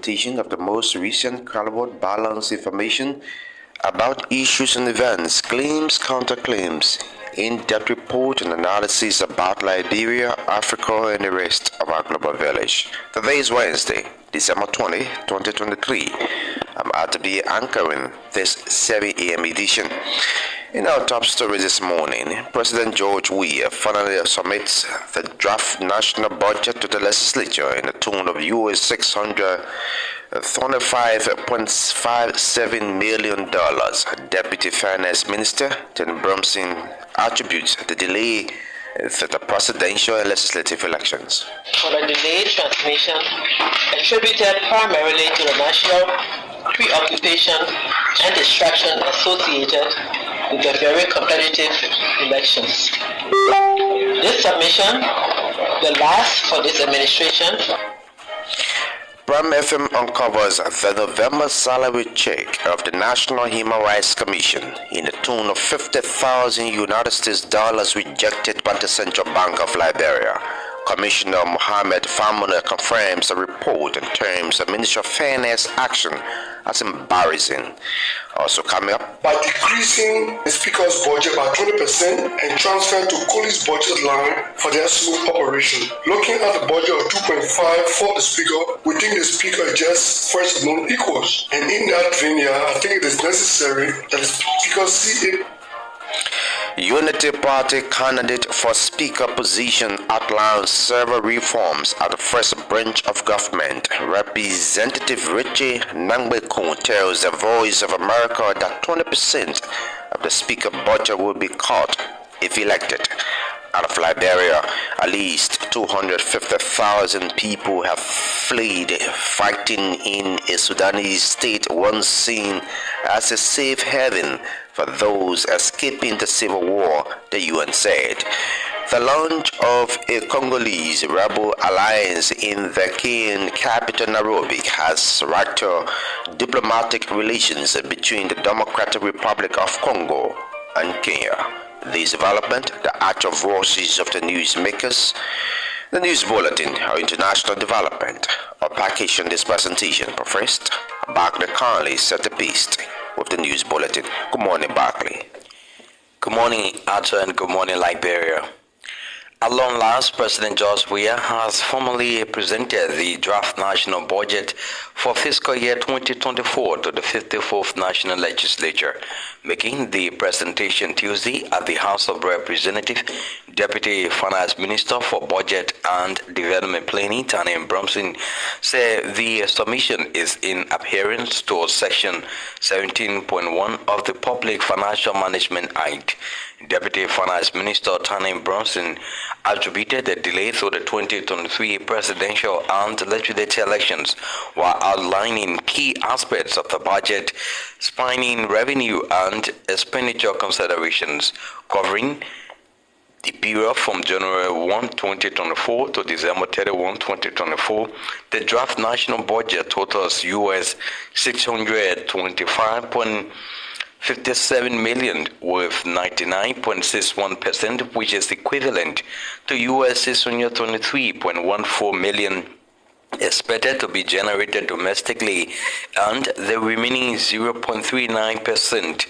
presentation of the most recent Calvert Balance information about issues and events, claims, counterclaims, in-depth report and analysis about Liberia, Africa, and the rest of our global village. Today is Wednesday, December 20, 2023. I'm out to be anchoring this 7 a.m. edition. In our top stories this morning, President George Weah finally submits the draft national budget to the legislature in the tune of US $625.57 million. Deputy Finance Minister Tanim Bromson attributes the delay to the presidential and legislative elections. For the delayed transmission attributed primarily to the national preoccupation and distraction associated with the very competitive elections. This submission, the last for this administration. Prime FM uncovers the November salary check of the National Human Rights Commission in the tune of 50,000 United States dollars rejected by the Central Bank of Liberia. Commissioner Mohamed Famuna confirms the report in terms of Ministry of Fairness action as embarrassing. Also coming up, by decreasing the Speaker's budget by 20% and transferring to Cooley's budget line for their smooth operation. Looking at the budget of 2.5 for the Speaker, we think the Speaker is just first of known equals. And in that vein, I think it is necessary that the Speaker see it. Unity Party candidate for Speaker position outlines several reforms at the first branch of government. Representative Richie Nangbekun tells the Voice of America that 20% of the Speaker budget will be cut if elected. Out of Liberia, at least 250,000 people have fled, fighting in a Sudanese state once seen as a safe haven for those escaping the civil war, the UN said. The launch of a Congolese rebel alliance in the Kenyan capital Nairobi has ruptured diplomatic relations between the Democratic Republic of Congo and Kenya. This development, the act of voices of the newsmakers, the news bulletin, our international development, our package on this presentation. But first, Barclay Conley set the piece with the news bulletin. Good morning, Barclay. Good morning, Arthur, and good morning, Liberia. At long last, President George Weah has formally presented the draft national budget for fiscal year 2024 to the 54th National Legislature. Making the presentation Tuesday at the House of Representatives, Deputy Finance Minister for Budget and Development Planning, Tanim Bromson, said the submission is in adherence to Section 17.1 of the Public Financial Management Act. Deputy Finance Minister Tanim Bromson attributed the delay to the 2023 presidential and legislative elections while outlining key aspects of the budget, spanning revenue and expenditure considerations, covering the period from January 1, 2024 to December 31, 2024. The draft national budget totals US $625.57 million with 99.61%, which is equivalent to US $623.14 million expected to be generated domestically, and the remaining 0.39%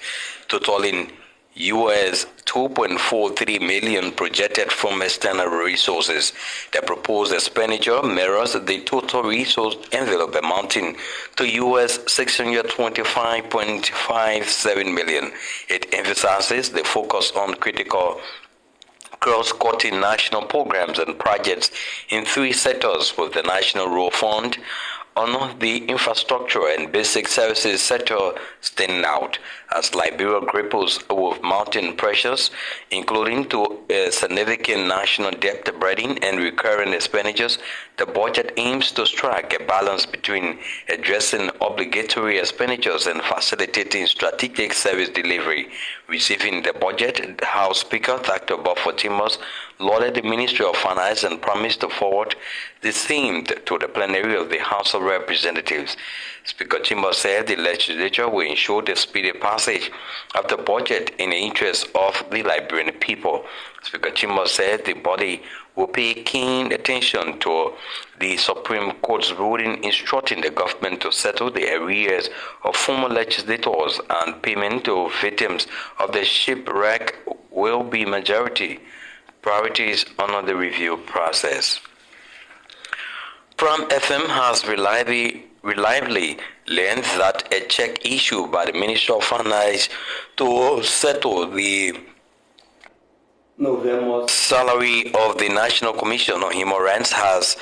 totaling US $2.43 million projected from external resources. The proposed expenditure mirrors the total resource envelope amounting to US $625.57 million. It emphasizes the focus on critical cross-cutting national programs and projects in 3 sectors, with the National Rural Fund on the infrastructure and basic services sector standing out, as Liberia grapples with mounting pressures, including to a significant national debt burden and recurring expenditures. The budget aims to strike a balance between addressing obligatory expenditures and facilitating strategic service delivery. Receiving the budget, the House Speaker, Dr. Bafo Timos, lauded the Ministry of Finance and promised to forward the same to the plenary of the House of of Representatives. Speaker Chimba said the legislature will ensure the speedy passage of the budget in the interest of the Liberian people. Speaker Chimba said the body will pay keen attention to the Supreme Court's ruling instructing the government to settle the arrears of former legislators, and payment to victims of the shipwreck will be majority priorities under the review process. Pram FM has reliably learned that a check issued by the Ministry of Finance to settle the November salary of the National Commission on Human Rights has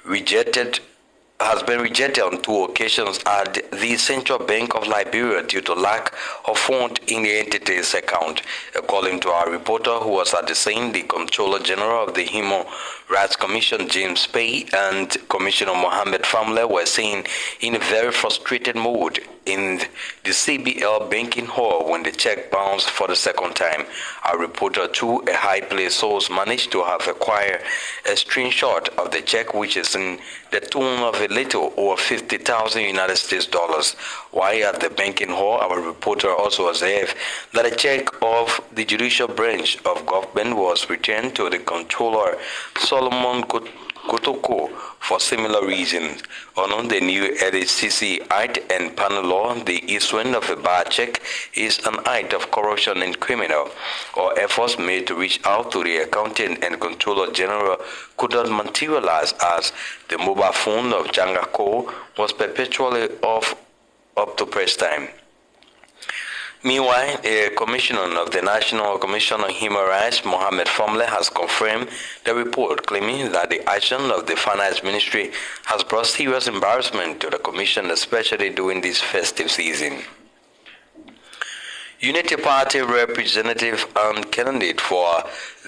been rejected on 2 occasions at the Central Bank of Liberia due to lack of funds in the entity's account. According to our reporter who was at the scene, the Comptroller General of the Human Rights Commission, James Pay, and Commissioner Mohammed Famle were seen in a very frustrated mood in the CBL banking hall when the check bounced for the second time. Our reporter, through a high-placed source, managed to have acquired a screenshot of the check, which is in the tune of a little over 50,000 United States dollars. While at the banking hall, our reporter also observed that a check of the judicial branch of government was returned to the Comptroller Solomon Kotoko for similar reasons. Under the new LHCC Act and Panel Law, the issuing of a bad check is an act of corruption and criminal. All efforts made to reach out to the Accountant and Comptroller General could not materialize, as the mobile phone of Jangako was perpetually off up to press time. Meanwhile, a commissioner of the National Commission on Human Rights, Mohammed Famle, has confirmed the report, claiming that the action of the Finance Ministry has brought serious embarrassment to the Commission, especially during this festive season. Unity Party representative and candidate for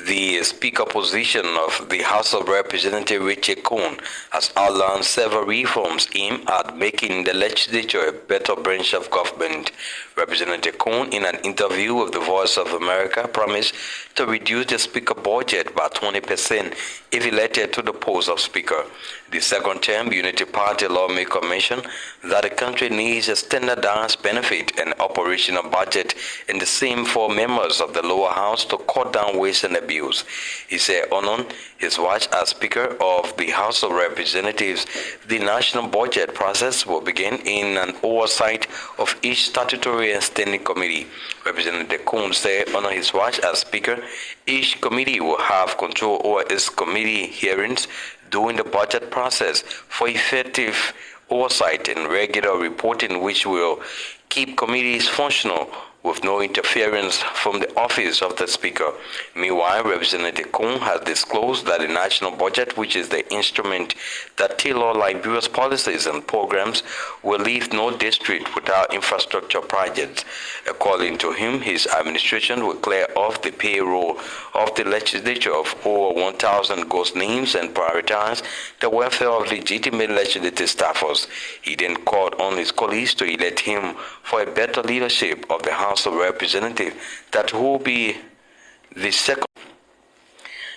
the Speaker position of the House of Representatives, Richie Coon, has outlined several reforms aimed at making the legislature a better branch of government. Representative Coon, in an interview with the Voice of America, promised to reduce the Speaker budget by 20% if elected to the post of Speaker. The second-term Unity Party lawmaker mentioned that the country needs a standardized benefit and operational budget, and the same for members of the lower house to cut down waste and abuse. He said on his watch as Speaker of the House of Representatives, the national budget process will begin in an oversight of each statutory and standing committee. Representative Coon said on his watch as Speaker, each committee will have control over its committee hearings during the budget process for effective oversight and regular reporting, which will keep committees functional with no interference from the office of the Speaker. Meanwhile, Representative Coon has disclosed that the national budget, which is the instrument that tailors Liberia's policies and programs, will leave no district without infrastructure projects. According to him, his administration will clear off the payroll of the legislature of over 1,000 ghost names and prioritize the welfare of legitimate legislative staffers. He then called on his colleagues to elect him for a better leadership of the House of Representatives that will be the second.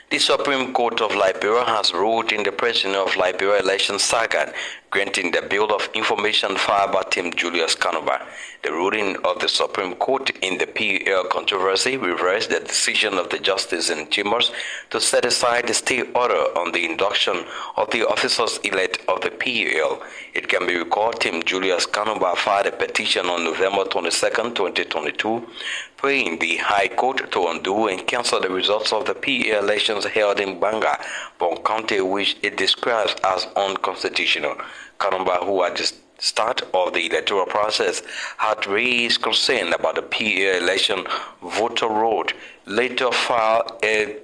The Supreme Court of Liberia has ruled in the President of Liberia election saga, granting the Bill of Information filed by Tim Julius Kanuba. The ruling of the Supreme Court in the PUL controversy reversed the decision of the Justice in Chambers to set aside the stay order on the induction of the officers-elect of the PUL. It can be recalled Tim Julius Kanuba filed a petition on November 22, 2022, praying the High Court to undo and cancel the results of the PUL elections held in Banga, Bon County, which it describes as unconstitutional. Kanuba, who at the start of the electoral process had raised concern about the PUL election voter roll, later filed a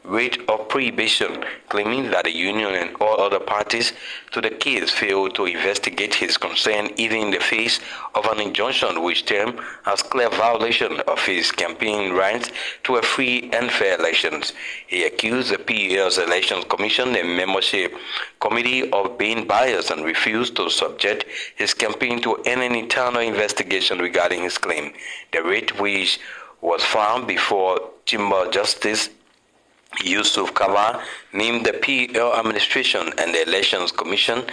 writ of prohibition, claiming that the union and all other parties to the case failed to investigate his concern, even in the face of an injunction which termed as clear violation of his campaign rights to a free and fair elections. He accused the PUL's Elections Commission and membership committee of being biased and refused to subject his campaign to any internal investigation regarding his claim. The writ, which was filed before Chamber Justice Yusuf Kaba named the PEL administration and the Elections Commission,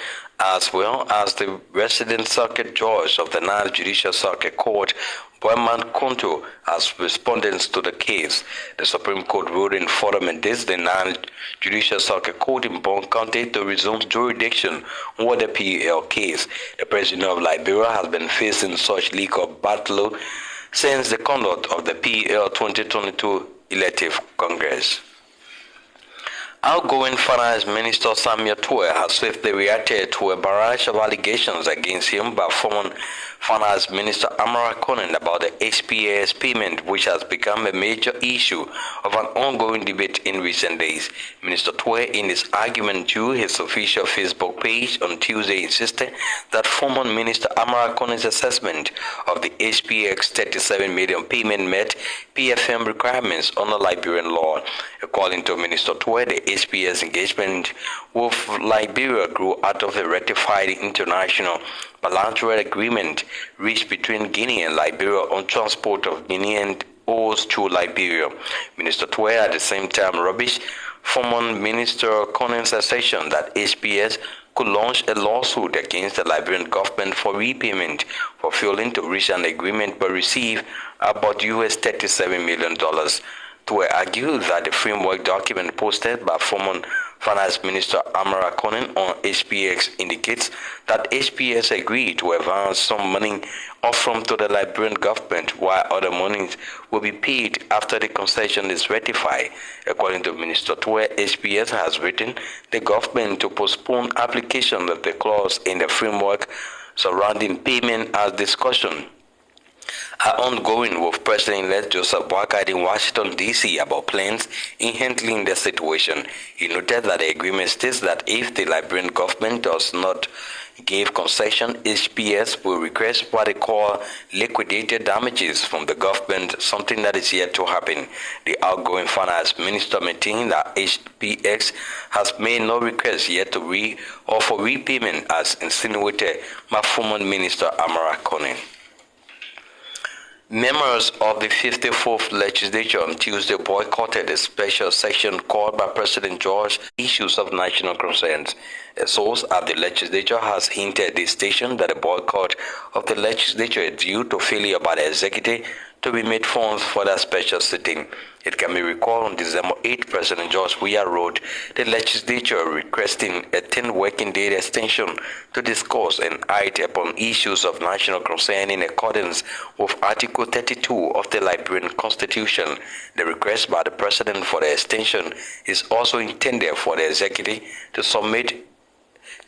as well as the resident circuit judge of the Ninth Judicial Circuit Court, Boyman Konto, as respondents to the case. The Supreme Court ruled in further mandates the Ninth Judicial Circuit Court in Bond County to resume jurisdiction over the PEL case. The president of Liberia has been facing such legal battle since the conduct of the PEL 2022 elective Congress. Outgoing Finance Minister Samuel Tuwe has swiftly reacted to a barrage of allegations against him by former Finance Minister Amara Conan about the HPAS payment, which has become a major issue of an ongoing debate in recent days. Minister Tuwe, in his argument to his official Facebook page on Tuesday, insisted that former Minister Amara Conan's assessment of the HPAS 37 million payment met PFM requirements under Liberian law. According to Minister Tuwe, the HPAS engagement with Liberia grew out of a ratified international bilateral agreement reached between Guinea and Liberia on transport of Guinean ores to Liberia. Minister Tuwe at the same time rubbished former Minister Conan's assertion that HPAS could launch a lawsuit against the Liberian government for repayment for failing to reach an agreement but receive about US $37 million. Tuwe argued that the framework document posted by former Finance Minister Amara Conan on HPAS indicates that HPAS agreed to advance some money upfront to the Liberian government, while other monies will be paid after the concession is ratified. According to Minister Tuwe, HPAS has written the government to postpone application of the clause in the framework surrounding payment as discussion are ongoing with President-elect Joseph Boakai in Washington, D.C. about plans in handling the situation. He noted that the agreement states that if the Liberian government does not give concession, HPAS will request what they call liquidated damages from the government, something that is yet to happen. The outgoing finance minister maintained that HPAS has made no request yet to offer repayment as insinuated by former Minister Amara Conan. Members of the 54th Legislature on Tuesday boycotted a special session called by President George Issues of National Concerns. A source at the legislature has hinted this station that the boycott of the legislature is due to failure by the executive to remit funds for that special sitting. It can be recalled on December 8, President George Weah wrote the legislature requesting a 10-working day extension to discuss and act upon issues of national concern in accordance with Article 32 of the Liberian Constitution. The request by the President for the extension is also intended for the executive to submit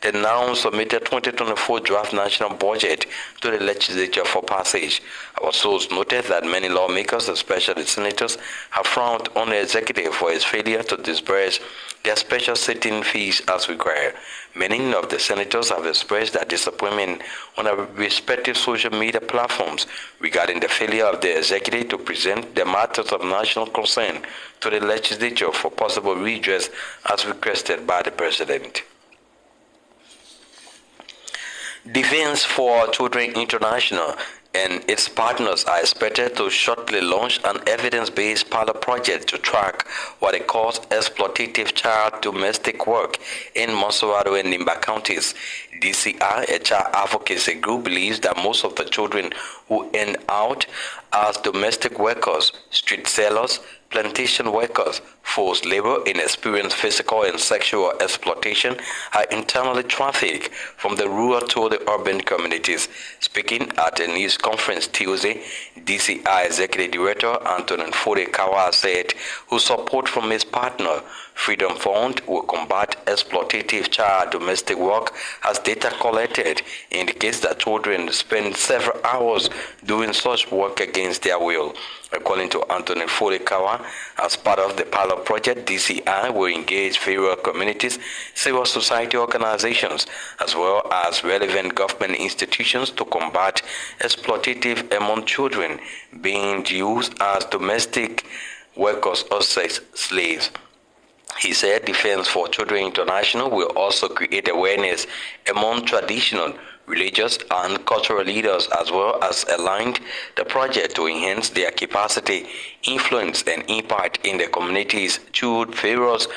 the now submitted 2024 draft national budget to the legislature for passage. Our source noted that many lawmakers, especially senators, have frowned on the executive for its failure to disburse their special sitting fees as required. Many of the senators have expressed their disappointment on their respective social media platforms regarding the failure of the executive to present the matters of national concern to the legislature for possible redress as requested by the President. Defense for Children International and its partners are expected to shortly launch an evidence-based pilot project to track what it calls exploitative child domestic work in Monserrado and Nimba counties. DCI, a child advocacy group, believes that most of the children who end out as domestic workers, street sellers, plantation workers, forced labor, inexperienced physical and sexual exploitation are internally trafficked from the rural to the urban communities. Speaking at a news conference Tuesday, DCI Executive Director Antonin Fode-Kawa said, whose support from his partner, Freedom Fund, will combat exploitative child domestic work as data collected indicates that children spend several hours doing such work against their will. According to Antonin Fode-Kawa, as part of the pilot project, DCI will engage various communities, civil society organizations, as well as relevant government institutions to combat exploitative among children being used as domestic workers or sex slaves. He said Defense for Children International will also create awareness among traditional religious and cultural leaders, as well as aligned the project to enhance their capacity, influence, and impact in their communities through various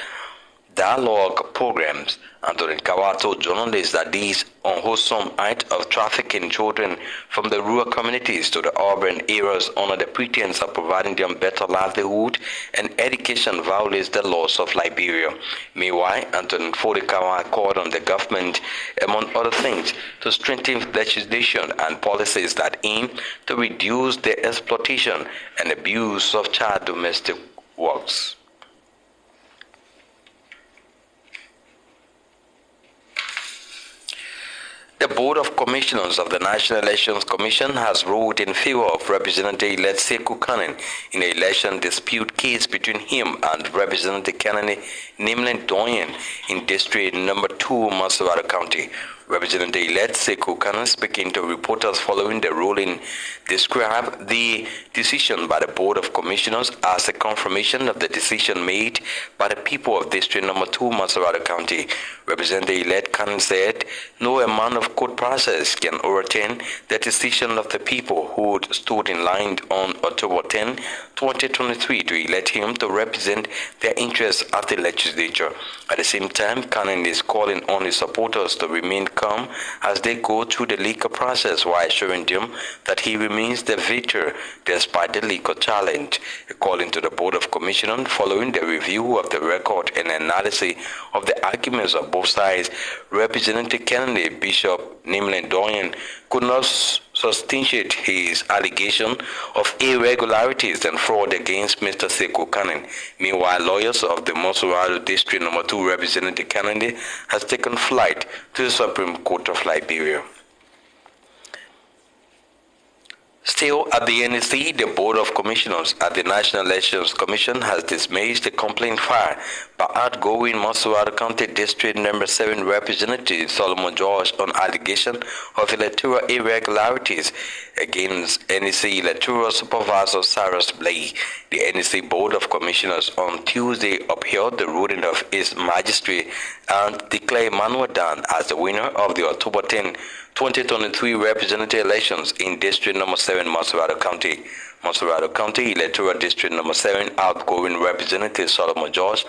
dialogue programs. Anthony Kawato journalists that these unwholesome acts of trafficking children from the rural communities to the urban areas under the pretense of providing them better livelihood and education violates the laws of Liberia. Meanwhile, Anthony Fodekawa called on the government, among other things, to strengthen legislation and policies that aim to reduce the exploitation and abuse of child domestic works. The Board of Commissioners of the National Elections Commission has ruled in favor of Representative Sekou Kanin in an election dispute case between him and Representative Kennedy Nimlen Doyen in District Number 2, Massawara County. Representative Sekou Kanin, speaking to reporters following the ruling, described the decision by the Board of Commissioners as a confirmation of the decision made by the people of District Number 2, Massawara County. Representative Kanin said, no amount of court process can overturn the decision of the people who stood in line on October 10, 2023 to elect him to represent their interests at the legislature. At the same time, Kanin is calling on his supporters to remain calm as they go through the legal process while assuring them that he remains the victor despite the legal challenge. According to the Board of Commissioners, following the review of the record and analysis of the arguments of both sides, Representative Kennedy Bishop Nimlen Doyen could not substantiate his allegation of irregularities and fraud against Mr. Sekou Kanin. Meanwhile, lawyers of the Massawara District Number 2 Representative Kennedy has taken flight to the Supreme Court of Liberia. Still at the NEC, the Board of Commissioners at the National Elections Commission has dismissed a complaint filed by outgoing Massawara County District Number 7 Representative Solomon George on allegation of electoral irregularities against NEC Electoral Supervisor Cyrus Blake. The NEC Board of Commissioners on Tuesday upheld the ruling of its magistrate and declared Manuel Dan as the winner of the October 10, 2023 representative elections in District Number 7, Massawara County. Massawara County Electoral District Number 7 outgoing Representative Solomon George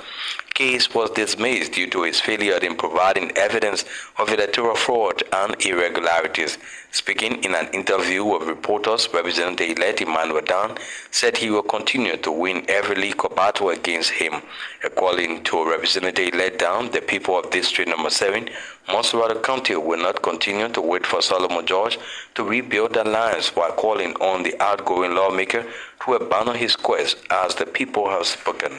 case was dismissed due to his failure in providing evidence of electoral fraud and irregularities. Speaking in an interview with reporters, Representative-elect Emmanuel Dan said he will continue to win every legal battle against him. According to Representative-elect Dan, the people of District Number 7, Massawara County will not continue to wait for Solomon George to rebuild the lines while calling on the outgoing lawmaker to abandon his quest as the people have spoken.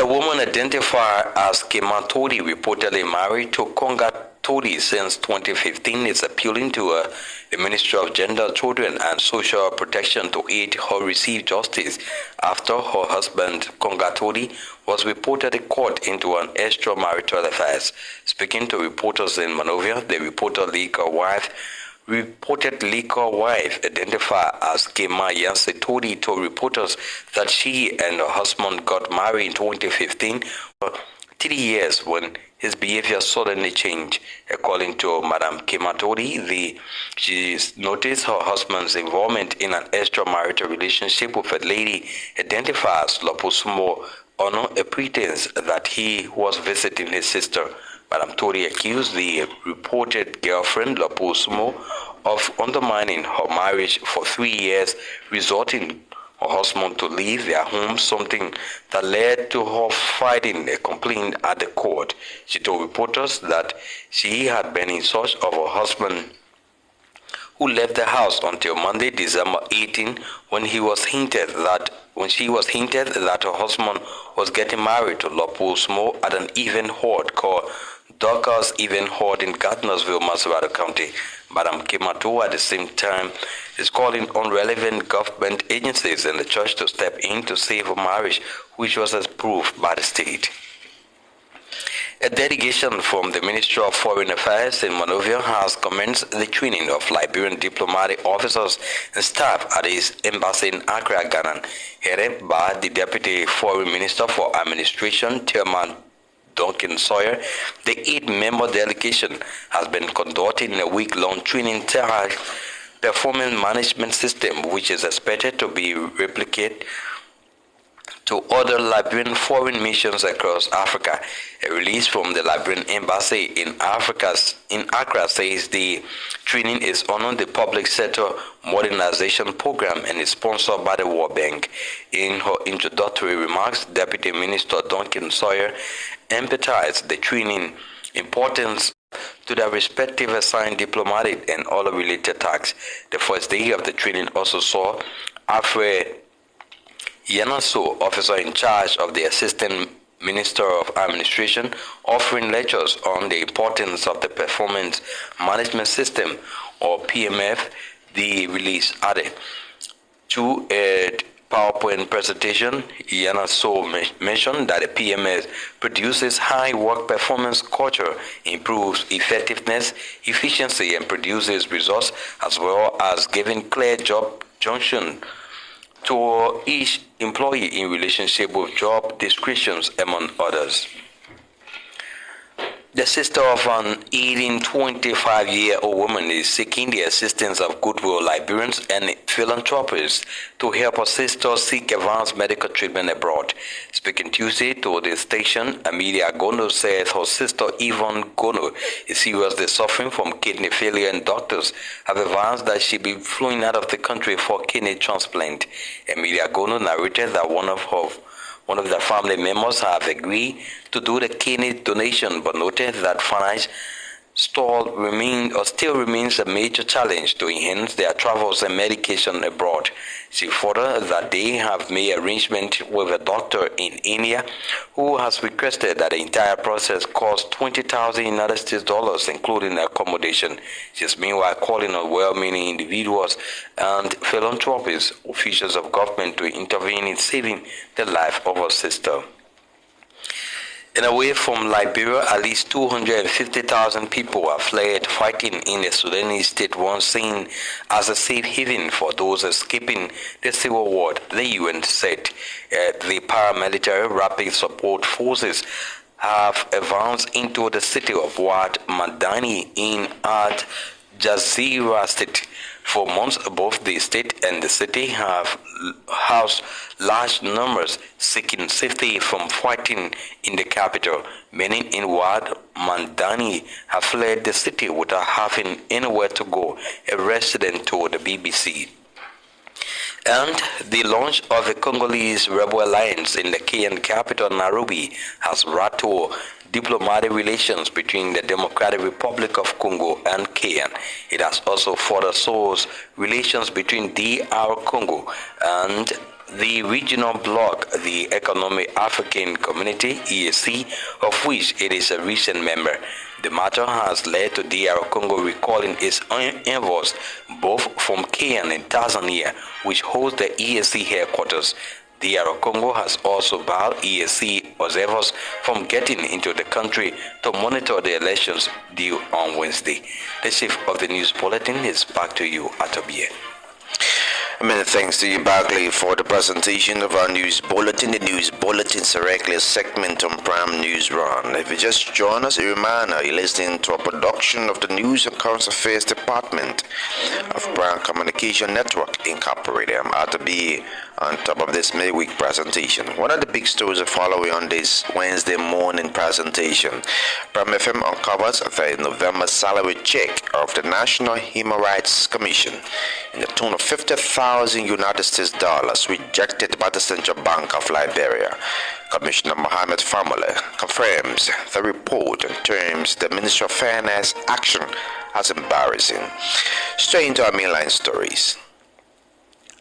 A woman identified as Kema Tori, reportedly married to Konga Tori since 2015, is appealing to the Ministry of Gender, Children and Social Protection to aid her receive justice after her husband, Konga Tori, was reportedly caught into an extramarital affair. Speaking to reporters in Monrovia, the reported legal wife identified as Kema Yanse Tori told reporters that she and her husband got married in 2015 for 3 years when his behavior suddenly changed. According to Madam Kema Tori, she noticed her husband's involvement in an extramarital relationship with a lady identified as Loposumo on a pretense that he was visiting his sister. Madam Tori accused the reported girlfriend, Loposumo, of undermining her marriage for 3 years, resulting her husband to leave their home, something that led to her filing a complaint at the court. She told reporters that she had been in search of her husband, who left the house until Monday, December 18, when she was hinted that her husband was getting married to Loposumo at an event hall called Dorcas Event Hall in Gardnersville, Massawara County. Madam Kemato at the same time is calling on relevant government agencies and the church to step in to save a marriage which was approved by the state. A delegation from the Ministry of Foreign Affairs in Monrovia has commenced the training of Liberian diplomatic officers and staff at its embassy in Accra, Ghana, headed by the Deputy Foreign Minister for Administration, Chairman Duncan Sawyer, the 8-member delegation has been conducting a week-long training trial performance management system, which is expected to be replicated to other Liberian foreign missions across Africa. A release from the Liberian Embassy in Accra says the training is under the Public Sector Modernization Program and is sponsored by the World Bank. In her introductory remarks, Deputy Minister Duncan Sawyer emphasized the training importance to their respective assigned diplomatic and other related tasks. The first day of the training also saw Alfred Yanaso, officer in charge of the Assistant Minister of Administration, offering lectures on the importance of the Performance Management System, or PMF. The release added to a PowerPoint presentation. Yanaso mentioned that the PMS produces high work performance culture, improves effectiveness, efficiency, and produces results, as well as giving clear job junction to each employee in relationship with job descriptions, among others. The sister of an 25-year-old woman is seeking the assistance of Goodwill Liberians and philanthropists to help her sister seek advanced medical treatment abroad. Speaking Tuesday to the station, Amelia Gono said her sister Yvonne Gono is seriously suffering from kidney failure, and doctors have advised that she be flown out of the country for kidney transplant. Amelia Gono narrated that one of their family members have agreed to do the kidney donation, but noted that finance still remains a major challenge to enhance their travels and medication abroad. She further that they have made arrangement with a doctor in India who has requested that the entire process cost $20,000 including accommodation. She is meanwhile calling on well-meaning individuals and philanthropists, officials of government, to intervene in saving the life of her sister. And away from Liberia, at least 250,000 people have fled, fighting in the Sudanese state once seen as a safe haven for those escaping the civil war, the UN said. The paramilitary rapid support forces have advanced into the city of Wad Madani in Al Jazeera state. For months, both the state and the city have housed large numbers seeking safety from fighting in the capital. Many in Wad Madani have fled the city without having anywhere to go, a resident told the BBC. And the launch of the Congolese rebel alliance in the Kenyan capital, Nairobi, has rattled diplomatic relations between the Democratic Republic of Congo and Kenya. It has also further soured relations between DR Congo and the regional bloc, the Economic African Community, EAC, of which it is a recent member. The matter has led to DR Congo recalling its envoys, both from Kenya and Tanzania, which host the EAC headquarters. DR Congo has also barred EAC observers from getting into the country to monitor the elections due on Wednesday. The chief of the news bulletin is back to you, Atobie. Many thanks to you, Barclay, for the presentation of our news bulletin. The news bulletin is a regular segment on Prime News Run. If you just join us, a reminder, you're listening to a production of the News and Current Affairs Department of Prime Communication Network Incorporated. I'm Atobie. On top of this midweek presentation, one of the big stories are following on this Wednesday morning presentation. Prime FM uncovers the November salary check of the National Human Rights Commission in the tune of $50,000 United States dollars rejected by the Central Bank of Liberia. Commissioner Mohamed Famole confirms the report and terms the Ministry of Finance action as embarrassing. Straight into our mainline stories.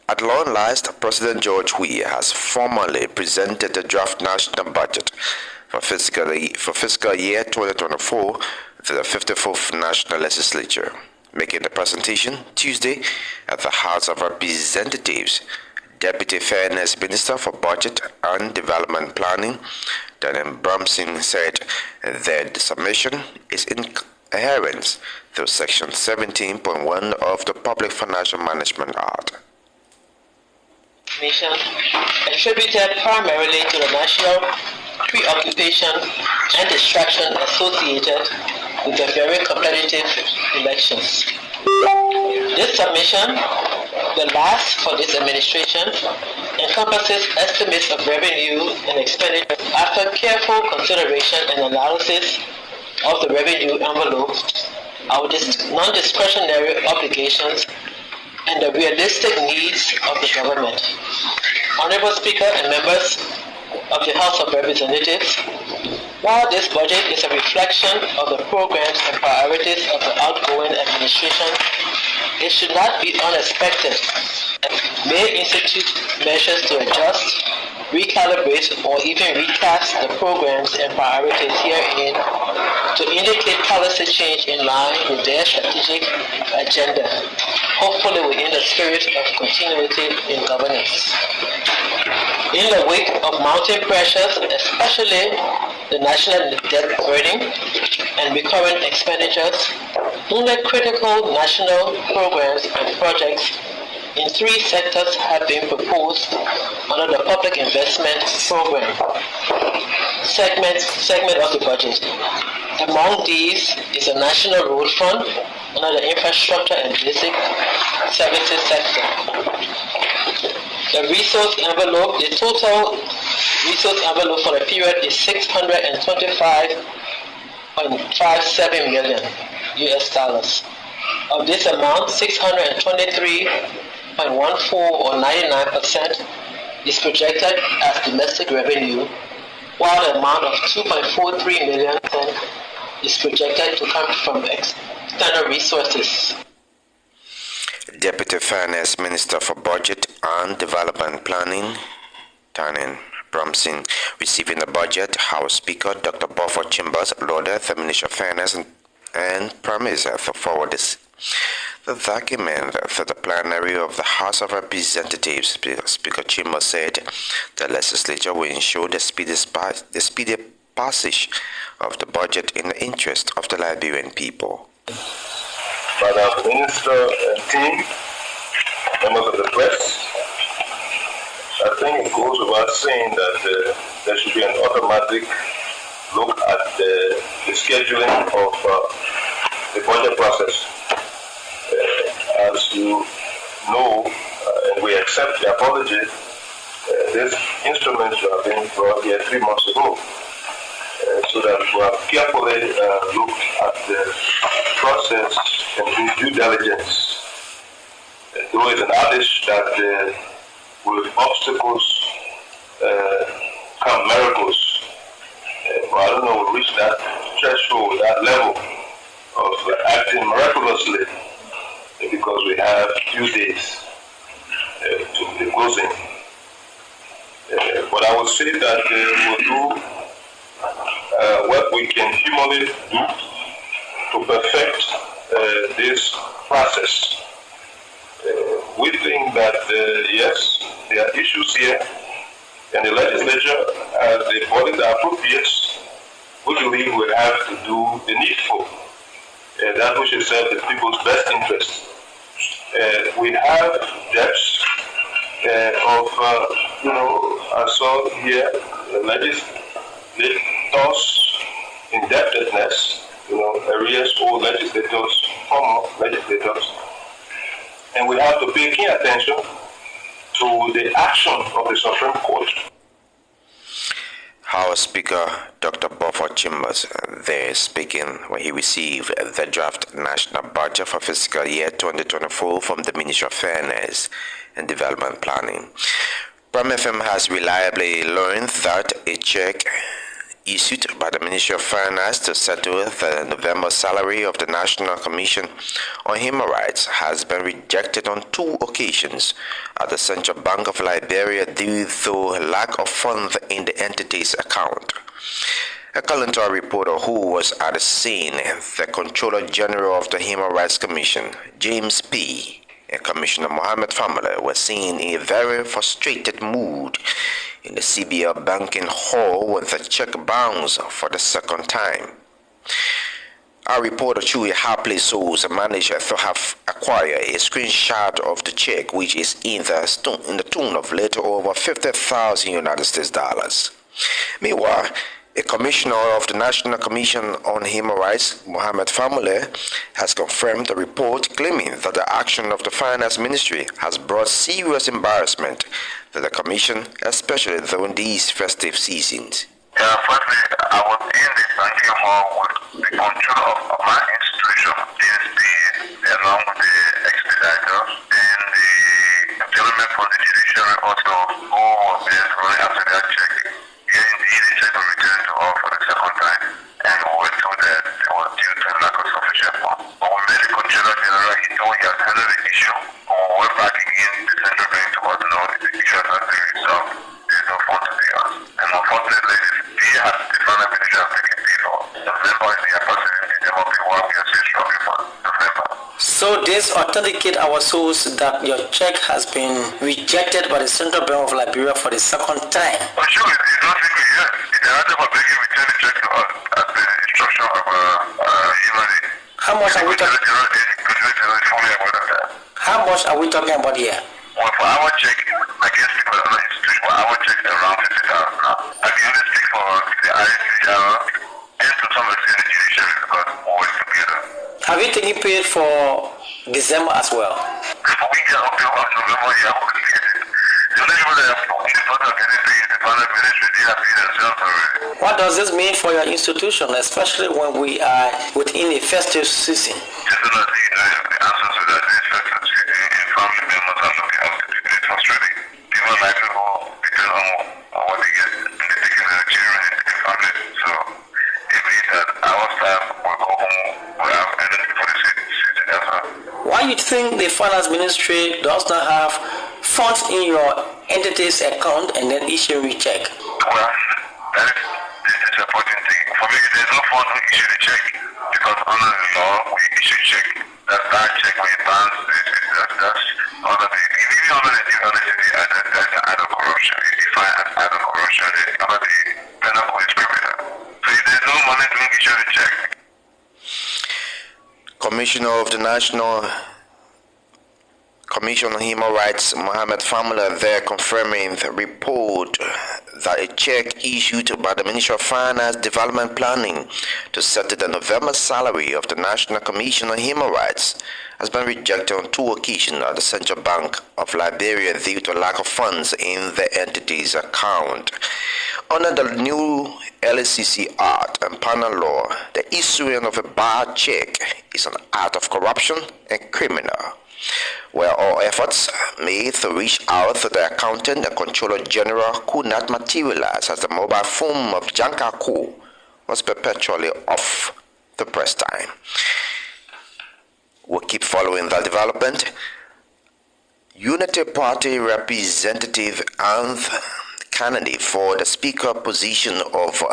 At long last, President George Weah has formally presented the draft national budget for fiscal year 2024 to the 54th National Legislature. Making the presentation Tuesday at the House of Representatives, Deputy Finance Minister for Budget and Development Planning, Daniel Bromson, said that the submission is in adherence to Section 17.1 of the Public Financial Management Act. Attributed primarily to the National preoccupation and distraction associated with the very competitive elections. This submission, the last for this administration, encompasses estimates of revenue and expenditure after careful consideration and analysis of the revenue envelope, our non-discretionary obligations, and the realistic needs of the government. Honorable Speaker and members of the House of Representatives, while this budget is a reflection of the programs and priorities of the outgoing administration, it should not be unexpected and may institute measures to adjust, recalibrate, or even recast the programs and priorities herein to indicate policy change in line with their strategic agenda, hopefully within the spirit of continuity in governance. In the wake of mounting pressures, especially the national debt burden and recurrent expenditures, only critical national programs and projects in 3 sectors have been proposed under the Public Investment Program segment of the budget. Among these is the National Road Fund under the Infrastructure and Basic Services sector. The resource envelope, the total resource envelope for the period is $625.57 million US dollars. Of this amount, 623.14 or 99% is projected as domestic revenue, while the amount of 2.43 million is projected to come from external resources. Deputy Finance Minister for Budget and Development Planning, Tanin Bromson, receiving the budget, House Speaker Dr. Beaufort Chambers lauded the Minister of Finance and promised to forward the document to the plenary of the House of Representatives. Speaker Chambers said the legislature will ensure the speedy passage of the budget in the interest of the Liberian people. Madam Minister and team, members of the press, I think it goes without saying that there should be an automatic look at the scheduling of the budget process. As you know, and we accept the apology, this instrument have been brought here 3 months ago, so that we have carefully looked at the process and do due diligence. There is an adage that with obstacles come miracles. I don't know, we reach that threshold, that level of acting miraculously, because we have few days to the closing. But I would say that we'll do what we can humanly do to perfect this process. We think that, yes, there are issues here, and the legislature, as the body that appropriates, we believe we have to do the needful, that which is serve the people's best interest. We have debts of, I saw here, legislators' indebtedness, arrears for legislators, former legislators, and we have to pay keen attention to the action of the Supreme Court. House Speaker Dr. Beaufort Chambers there speaking when he received the draft national budget for fiscal year 2024 from the Ministry of Finance and Development Planning. Pram FM has reliably learned that a check issued by the Ministry of Finance to settle the November salary of the National Commission on Human Rights has been rejected on 2 occasions at the Central Bank of Liberia due to lack of funds in the entity's account. According to a reporter who was at the scene, the Controller General of the Human Rights Commission, James P., and Commissioner Mohammed Family were seen in a very frustrated mood in the CBL banking hall when the check bounced for the second time. Our reporter Chewy Hapley Souls managed to have acquired a screenshot of the check, which is in the tune of little over $50,000 United States dollars. Meanwhile, a commissioner of the National Commission on Human Rights, Mohamed Famule, has confirmed the report claiming that the action of the Finance Ministry has brought serious embarrassment to the Commission, especially during these festive seasons. Firstly, I was in the banking hall with the control of my institution, DSP, along with the expediter, and the gentleman from the judiciary also, who was there running after that check. Yes, indeed, the check was returned to us for the second time, and we were told that it was due to lack of sufficient funds. But when we met the Controller General, he told he had handled the issue. When we went back again, the central bank told us no, the issue has not been resolved. There's no fund to pay us. And unfortunately, the Finance Ministry has taken paid for. November is the approximate December pay while we are still struggling for November. So this authenticate our source that your check has been rejected by the Central Bank of Liberia for the second time. Oh, sure, it's not secret, yes. It's another for begging return the check to us as the instruction of Human. How much are we talking? How much are we talking about here? Well, for our check, I guess because of the institution, for our check is around 50,000 now. I can only speak for the ICR and to some extent the judiciary because we work together. Have you taken paid for December as well? If we get up there on November, yeah, we can get it. The only people that have in front of getting paid is the Finance Ministry, they have paid themselves already. What does this mean for your institution, especially when we are within a festive season? Just another thing, the answers to that is festive season and family members are looking after the day. It's frustrating. People like people depend on what they get and they take care of their children and their family. So it means that our staff will go home without anything for the season as well. Why you think the Finance Ministry does not have funds in your entity's account and then issue a check? Well, that is the disappointing thing. For me, there's no fund to issue the check because under the law, we issue check. That check when it bounce, that's under the, even under the that's an act of corruption. If you find an act of corruption, it's under the penal code criminal. So if there's no money to issue the check. Commissioner of the National Commission on Human Rights, Mohamed Famule, there confirming the report that a check issued by the Ministry of Finance Development Planning to settle the November salary of the National Commission on Human Rights has been rejected on 2 occasions at the Central Bank of Liberia due to lack of funds in the entity's account. Under the new LACC Act and Panel Law, the issuing of a bad check is an act of corruption and criminal, where all efforts made to reach out to the accountant and controller general could not materialize as the mobile phone of Janka Ko was perpetually off the press time. We'll keep following that development. Unity Party representative and candidate for the Speaker position of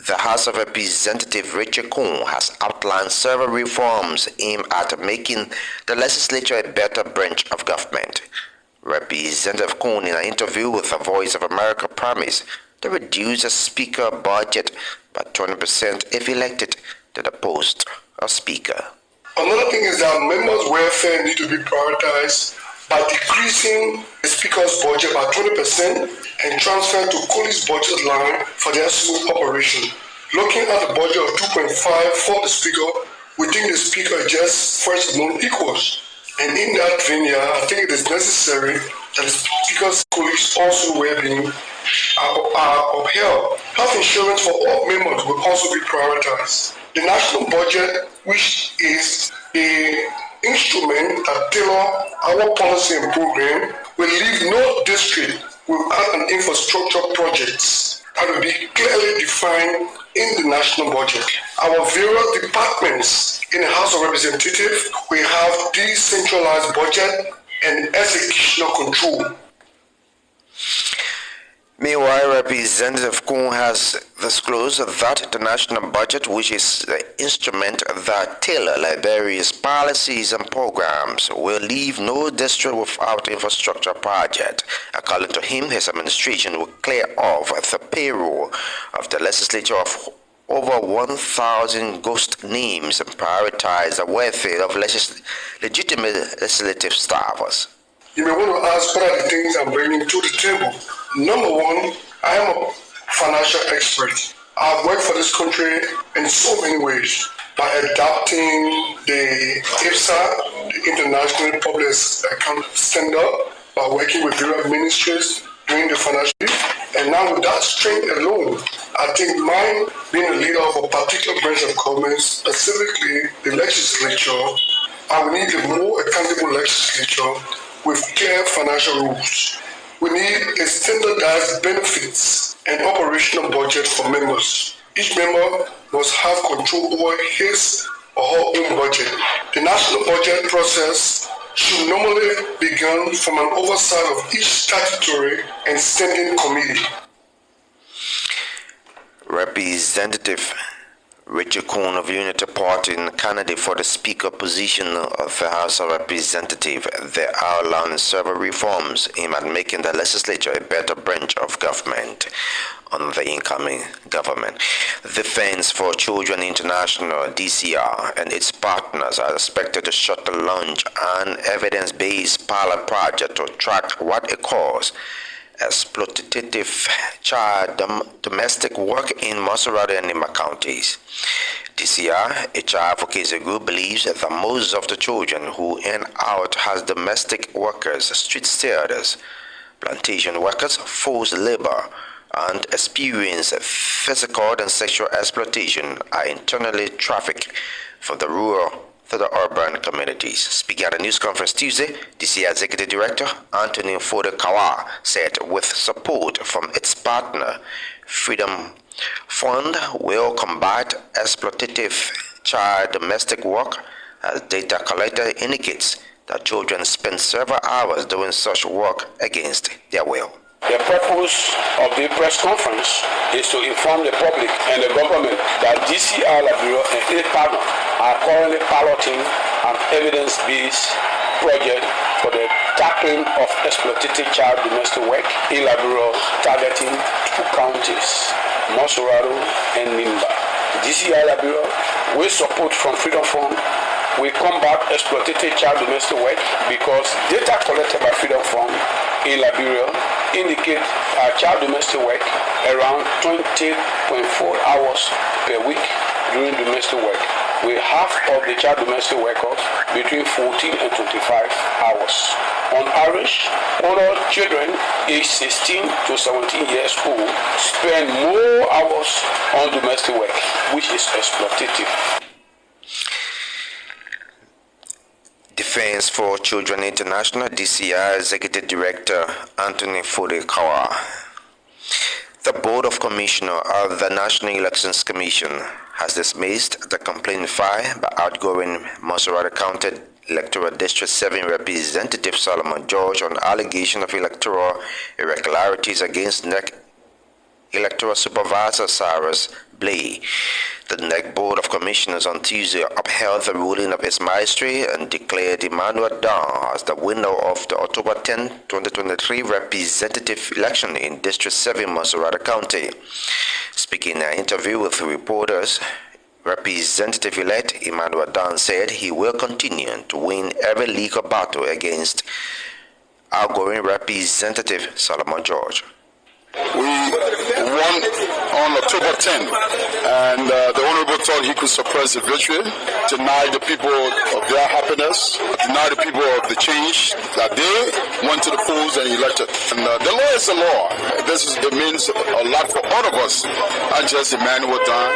the House of Representatives, Richard Kuhn, has outlined several reforms aimed at making the legislature a better branch of government. Representative Kuhn, in an interview with the Voice of America, promised to reduce the Speaker budget by 20% if elected to the post of Speaker. Another thing is that members' welfare need to be prioritized by decreasing the Speaker's budget by 20% and transfer to Cooley's budget line for their smooth operation. Looking at the budget of 2.5 for the Speaker, we think the Speaker is just first among equals. And in that vein, I think it is necessary that the Speaker's colleagues' also well-being are upheld. Health insurance for all members will also be prioritized. The national budget, which is an instrument that tailor our policy and program, will leave no district without an infrastructure projects that will be clearly defined in the national budget. Our various departments in the House of Representatives will have decentralized budget and executional control. Meanwhile, Representative Kuhn has disclosed that the national budget, which is the instrument that tailor Liberia's policies and programs, will leave no district without infrastructure project. According to him, his administration will clear off the payroll of the legislature of over 1,000 ghost names and prioritize the welfare of legitimate legislative staffers. You may want to ask what are the things I'm bringing to the table. Number one, I am financial expert. I've worked for this country in so many ways by adapting the IPSA, the International Public Account Standard, by working with various ministries during the financial year. And now with that strength alone, I think mine being a leader of a particular branch of government, specifically the legislature, I will need a more accountable legislature with clear financial rules. We need a standardized benefits and operational budget for members. Each member must have control over his or her own budget. The national budget process should normally begin from an oversight of each statutory and standing committee. Representative Richard Coon of Unity Party and candidate for the Speaker position of the House of Representatives, they outlined several reforms aimed at making the legislature a better branch of government under the incoming government. Defense for Children International, DCR, and its partners are expected to shortly launch an evidence-based pilot project to track what it calls exploitative child domestic work in Maserati and Nima counties. DCR, a child advocacy group, believes that most of the children who earn out as domestic workers, street stewards, plantation workers, forced labor, and experience physical and sexual exploitation are internally trafficked from the rural to the urban communities. Speaking at a news conference Tuesday, DCR Executive Director Anthony Fode-Kawa said with support from its partner, Freedom Fund will combat exploitative child domestic work, as data collected indicates that children spend several hours doing such work against their will. The purpose of the press conference is to inform the public and the government that DCR Bureau and its partners are currently piloting an evidence-based project for the tackling of exploitative child domestic work in Bureau, targeting 2 counties, Maserati and Nimba. DCR Bureau, with support from Freedom Fund, will combat exploitative child domestic work because data collected by Freedom Fund in Liberia indicate child domestic work around 20.4 hours per week during domestic work, with half of the child domestic workers between 14 and 25 hours. On average, older children aged 16 to 17 years old spend more hours on domestic work, which is exploitative. Defense for Children International, DCR Executive Director Anthony Fode-Kawa. The Board of Commissioners of the National Elections Commission has dismissed the complaint filed by outgoing Maserati County Electoral District 7 Representative Solomon George on allegation of electoral irregularities against NEC Electoral Supervisor Cyrus Blay. The NEC Board of Commissioners on Tuesday upheld the ruling of its magistrate and declared Emmanuel Dawn as the winner of the October 10, 2023 representative election in District 7, Maserati County. Speaking in an interview with reporters, Representative-elect Emmanuel Dawn said he will continue to win every legal battle against outgoing Representative Solomon George. We won on October 10, and the Honorable thought he could suppress the victory, deny the people of their happiness, deny the people of the change that they went to the polls and elected. And the law is the law. It means a lot for all of us, not just Emmanuel Dawn,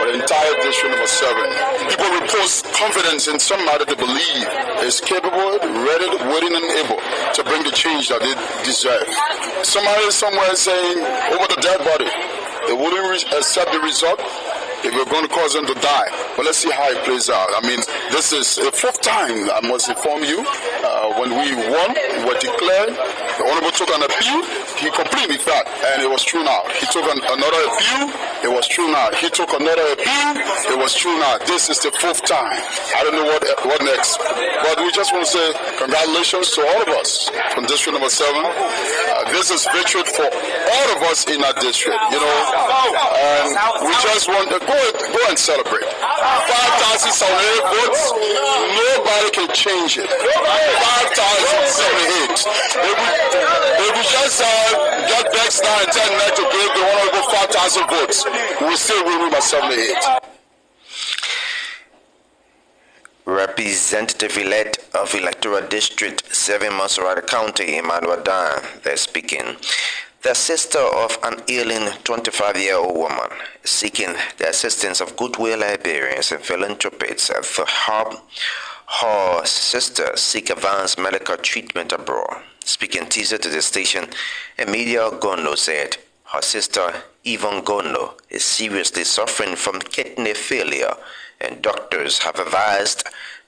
but the entire district number 7. People repose confidence in somebody to believe is capable, ready, willing, and able to bring the change that they deserve. Somebody somewhere saying over the dead body, they wouldn't accept the result if we're going to cause them to die. But let's see how it plays out. I mean, this is the 4th time, I must inform you, when we won, we were declared, the Honorable took an appeal, he completely fell, and it was true now. He took another appeal, it was true now. He took another appeal, it was true now. This is the 4th time. I don't know what next. But we just want to say congratulations to all of us from District number 7. This is victory for all of us in our district, you know. And we just want go and celebrate. 5,078 votes. Nobody can change it. 5,078. If we just get Bex now and tell them to give the honorable 5,000 votes, we will still win by 78. Representative-elect of Electoral District 7 Mansarata County, Emmanuel Dan, they're speaking. The sister of an ailing 25-year-old woman seeking the assistance of goodwill Liberians and philanthropists to help her sister seek advanced medical treatment abroad. Speaking teaser to the station, Emilia Gondo said her sister, Yvonne Gondo, is seriously suffering from kidney failure, and doctors have advised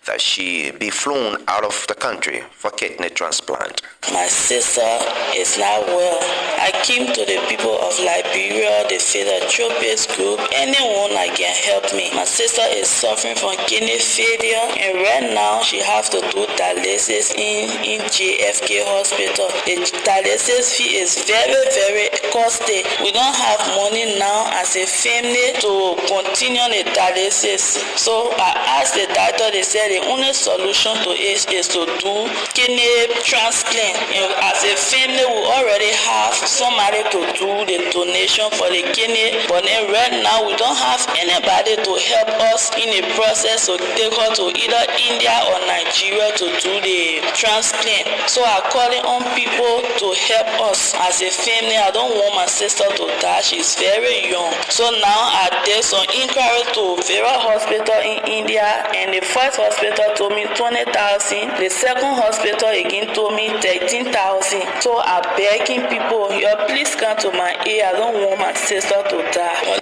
that she be flown out of the country for kidney transplant. My sister is not well. I came to the people of Liberia, the philanthropist group, anyone that can help me. My sister is suffering from kidney failure, and right now she has to do dialysis in JFK Hospital. The dialysis fee is very, very costly. We don't have money now as a family to continue the dialysis. So I asked the doctor, they said the only solution to it is to do kidney transplant. And as a family, we already have somebody to do the donation for the kidney, but then right now we don't have anybody to help us in the process to take her to either India or Nigeria to do the transplant. So I'm calling on people to help us as a family. I don't want my sister to die. She's very young. So now I did some inquiry to Vera Hospital in India, and the first hospital told me 20,000. The second hospital again told me 13,000. So I'm begging people here, please come to my aid. I don't want my sister to die.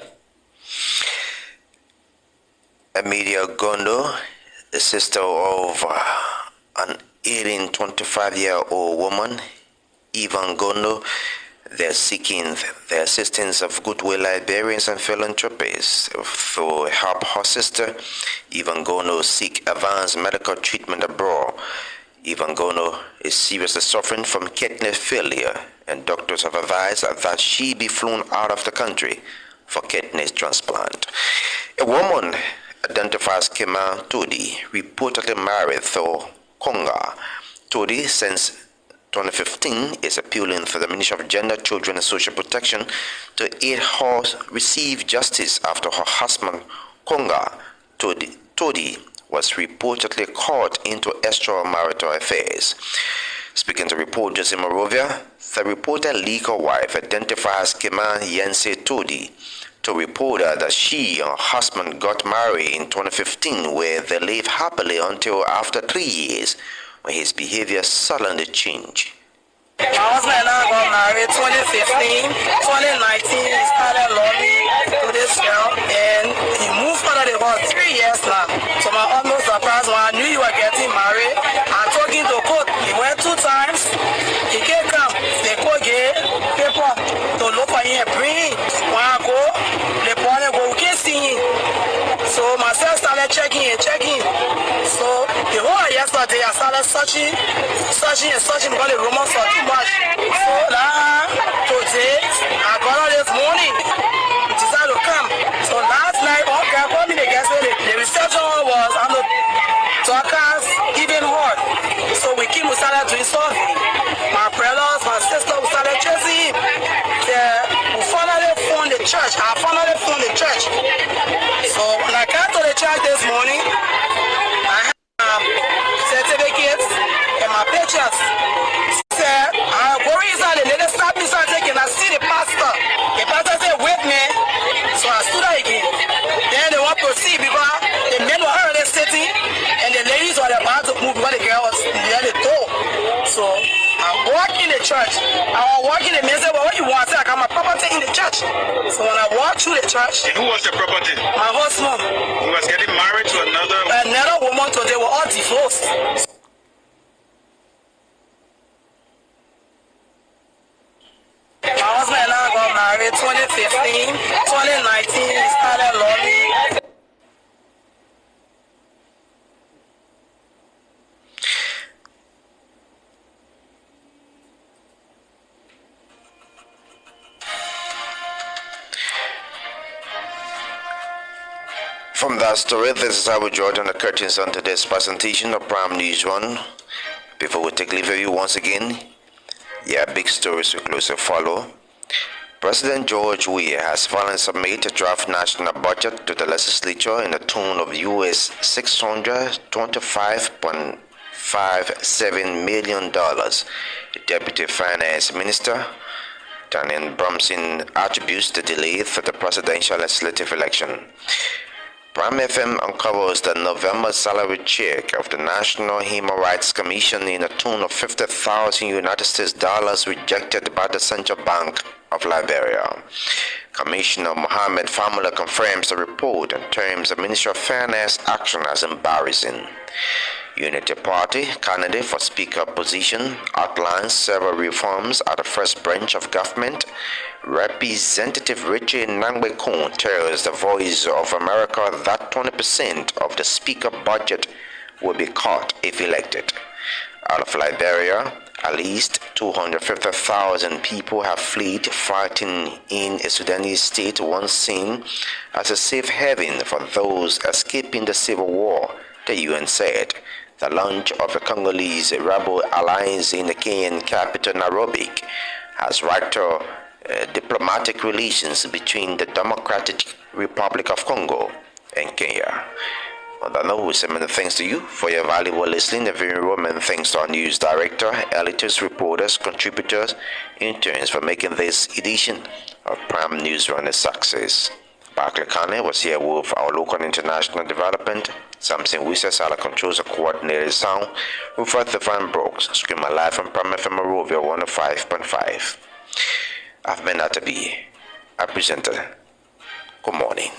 Emilia Gondo, the sister of an ailing 25-year-old woman, Yvonne Gondo, they're seeking the assistance of goodwill Liberians and philanthropists to help her sister, Yvonne Gondo, seek advanced medical treatment abroad. Yvonne Gondo is seriously suffering from kidney failure, and doctors have advised that she be flown out of the country for kidney transplant. A woman identified as Kema Todi reportedly married to Konga. Todi, since 2015, is appealing for the Ministry of Gender, Children and Social Protection to aid her receive justice after her husband, Konga Todi, was reportedly caught into extramarital affairs. Speaking to reporter Jose Morovia, the reported legal wife identified as Kema Yense Todi to report that she and her husband got married in 2015, where they lived happily until after 3 years, when his behavior suddenly changed. My husband and I got married 2015. 2019, he started loving to this girl, and he moved out of the house 3 years now. So my husband was surprised when I knew you were getting married. I took him to court. He went 2 times. He can't come. They go get paper to look for him and bring him. When I go, the boy go, we can't see him. So myself started checking. So the whole yesterday I started searching because the rumors were too much. So now today I got out this morning. It decided to come. So last night, okay, called me the guest. The reception was on the talkers giving hard. So we started doing survey. My brothers, my sister, we started chasing him. We finally found the church. So when I came to the church this morning, I had certificates and my pictures. Said, I worry inside the lady stop me, so I see the pastor. The pastor said, wait me. So I stood up again. Then they want to proceed because the men were already sitting and the ladies were about to move because the girl was near the door. So I walked in the church. I was walking the men said, well, what you want? I said, I got my property in the church. So when I walked through the church. And who was the property? My husband. He was getting married to another woman, so they were all divorced. My husband and I got married 2015. 2019, he started loving. From that story, this is how we draw down the curtains on today's presentation of Prime News One. Before we take leave of you once again, big stories we closely follow. President George Weah has finally submitted a draft national budget to the legislature in the tune of US $625.57 million. The Deputy Finance Minister, Daniel Bromson, attributes the delay for the presidential legislative election. Prime FM uncovers the November salary check of the National Human Rights Commission in a tune of 50,000 United States dollars rejected by the Central Bank of Liberia. Commissioner Mohamed Famula confirms the report in terms of Ministry of Finance action as embarrassing. Unity Party candidate for Speaker position outlines several reforms at the first branch of government. Representative Richie Nangbekong tells the Voice of America that 20% of the Speaker budget will be cut if elected. Out of Liberia, at least 250,000 people have fled, fighting in a Sudanese state once seen as a safe haven for those escaping the civil war, the UN said. The launch of the Congolese rebel alliance in the Kenyan capital Nairobi has racked diplomatic relations between the Democratic Republic of Congo and Kenya. On that note, we say many thanks to you for your valuable listening. A very warm thanks to our news director, editors, reporters, contributors, interns for making this edition of Prime News Run a success. Barclay Kane was here with our local and international development. Samson Wisa Sala controls the coordinated sound. Rufus Van Brooks, screaming live from Prime FM Rovia 105.5. I've been at to be a presenter. Good morning.